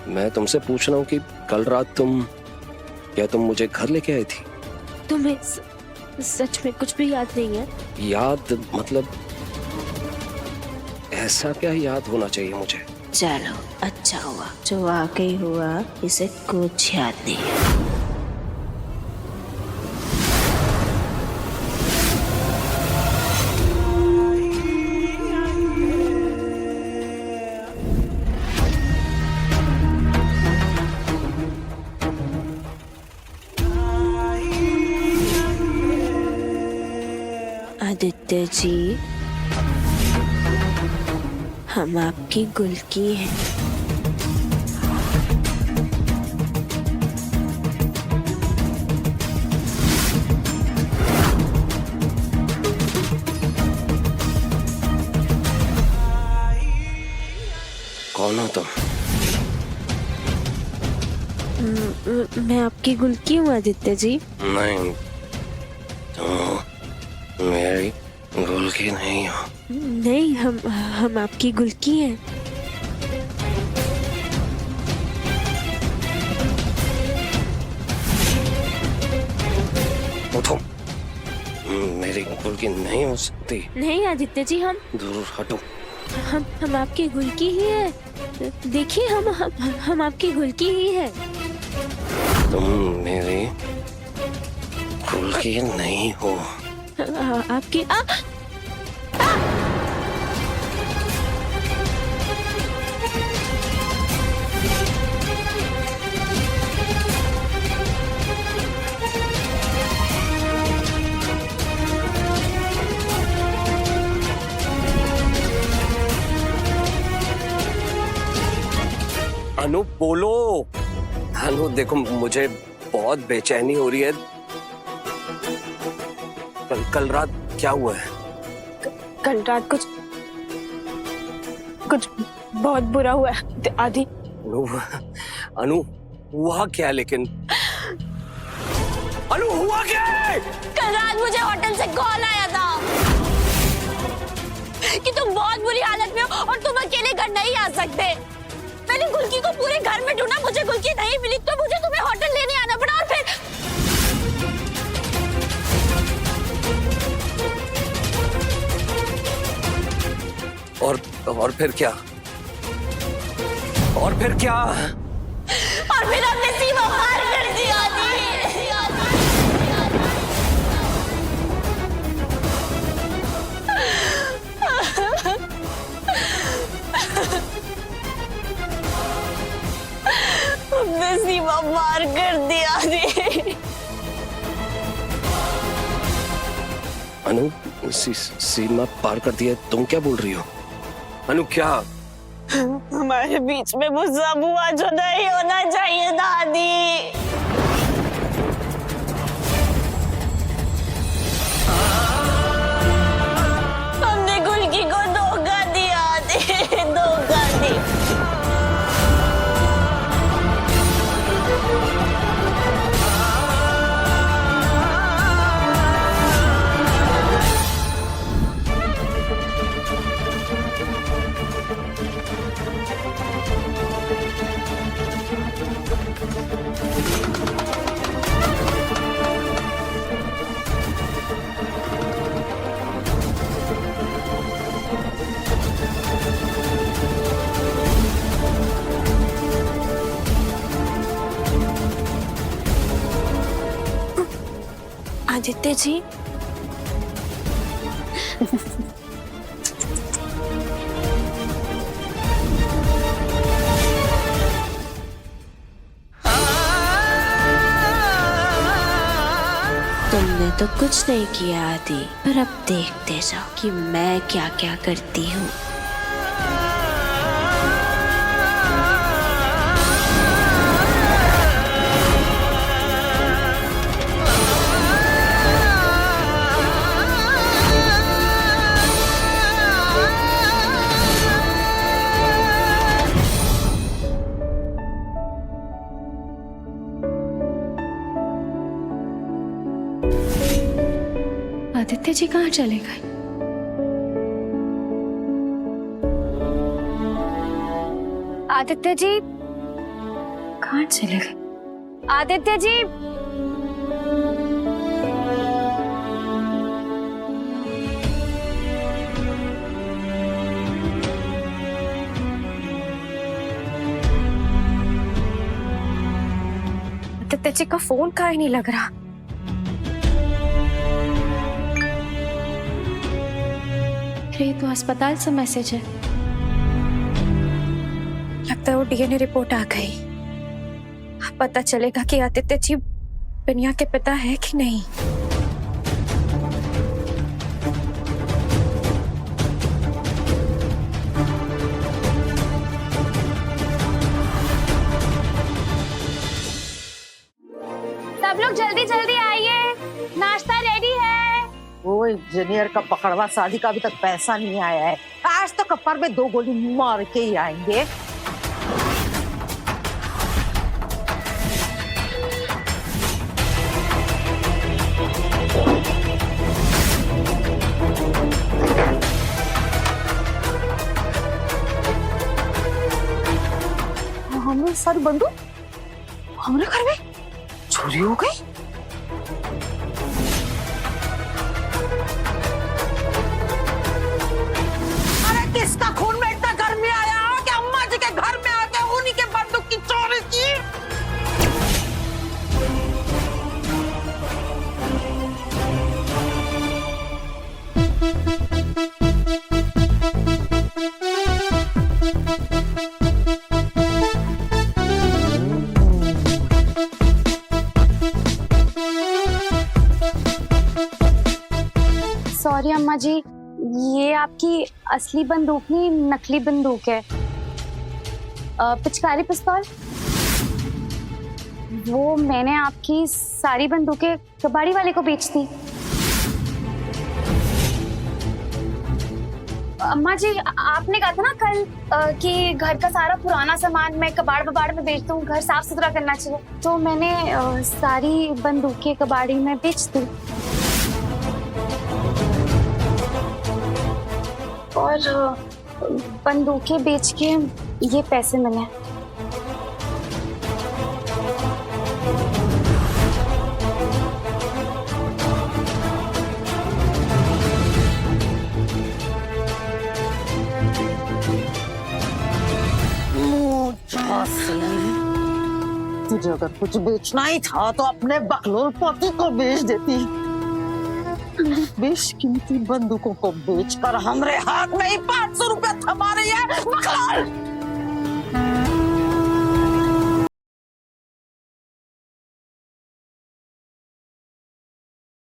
मैं तुमसे पूछ रहा हूँ कि कल रात क्या तुम मुझे घर लेके आई थी? तुम्हें सच में कुछ भी याद नहीं है? याद मतलब ऐसा क्या याद होना चाहिए मुझे? चलो अच्छा हुआ, जो वाकई हुआ इसे कुछ याद नहीं है। आदित्य जी, हम आपकी गुलकी हैं। कौन हो तुम? मैं आपकी गुलकी हूँ आदित्य जी। नहीं, तुम मेरी गुलकी नहीं हो। नहीं, हम आपकी गुलकी हैं। उठो, मेरी गुलकी नहीं हो सकती। नहीं आदित्य जी, दूर हटो। हम आपकी गुलकी ही है। देखिए, हम आपकी गुलकी ही है। तुम मेरी गुलकी नहीं हो। आपकी अनु बोलो। अनु देखो, मुझे बहुत बेचैनी हो रही है। कल रात क्या हुआ है? कल रात कुछ बहुत बुरा हुआ है आदि। अनु हुआ क्या? लेकिन अनु हुआ क्या है? कल रात मुझे होटल से कॉल आया था कि तुम बहुत बुरी हालत में हो और तुम अकेले घर नहीं आ सकते। मैंने गुलकी को पूरे घर में ढूंढा, मुझे गुलकी नहीं मिली, तो मुझे तुम्हें होटल लेने आना पड़ा। और फिर क्या? और फिर क्या? और फिर हमने सीमा पार कर दिया। हमने सीमा पार कर दिया। अनु, सीमा पार कर दिया? तुम क्या बोल रही हो? अनु क्या? हमारे बीच में वो सब हुआ जो नहीं होना चाहिए दादी। हमने गुलकी को धोखा दिया, धोखा दिया। आदित्य जी, तुमने तो कुछ नहीं किया आदि, पर अब देखते जाओ कि मैं क्या क्या करती हूँ। आदित्य जी कहाँ चले गए? आदित्य जी, कहाँ चले गए? आदित्य जी, आदित्य जी का फोन काहे नहीं लग रहा? अरे ये तो अस्पताल से मैसेज है। लगता है वो डीएनए रिपोर्ट आ गई। अब पता चलेगा कि आदित्य जी बिनिया के पिता है कि नहीं। सब लोग जल्दी जल्दी आइए, नाश्ता रेडी है। वो इंजीनियर का पकड़वा शादी का अभी तक पैसा नहीं आया है। आज तो कपार में 2 गोली मार के ही आएंगे। हमें सारी बंदूक हमारे घर में चोरी हो गई। किसका खून में इतना घर में आया कि अम्मा जी के घर में आके उन्हीं के बंदूक की चोरी की। सॉरी अम्मा जी, ये आपकी असली बंदूक नहीं, नकली बंदूक है। पिचकारी पिस्तौल, वो मैंने आपकी सारी बंदूकें कबाड़ी वाले को बेच दी। अम्मा जी, आपने कहा था ना कल कि घर का सारा पुराना सामान मैं कबाड़ बबाड़ में बेच दूं, घर साफ सुथरा करना चाहिए, तो मैंने सारी बंदूकें कबाड़ी में बेच दी और बंदूकें बेच के ये पैसे मिले। तुझे अगर कुछ बेचना ही था तो अपने बकलोल पति को बेच देती। बेशकीमती बंदूकों को बेचकर हमरे हाथ में ही 500 रुपए थमा रही है बकलोल।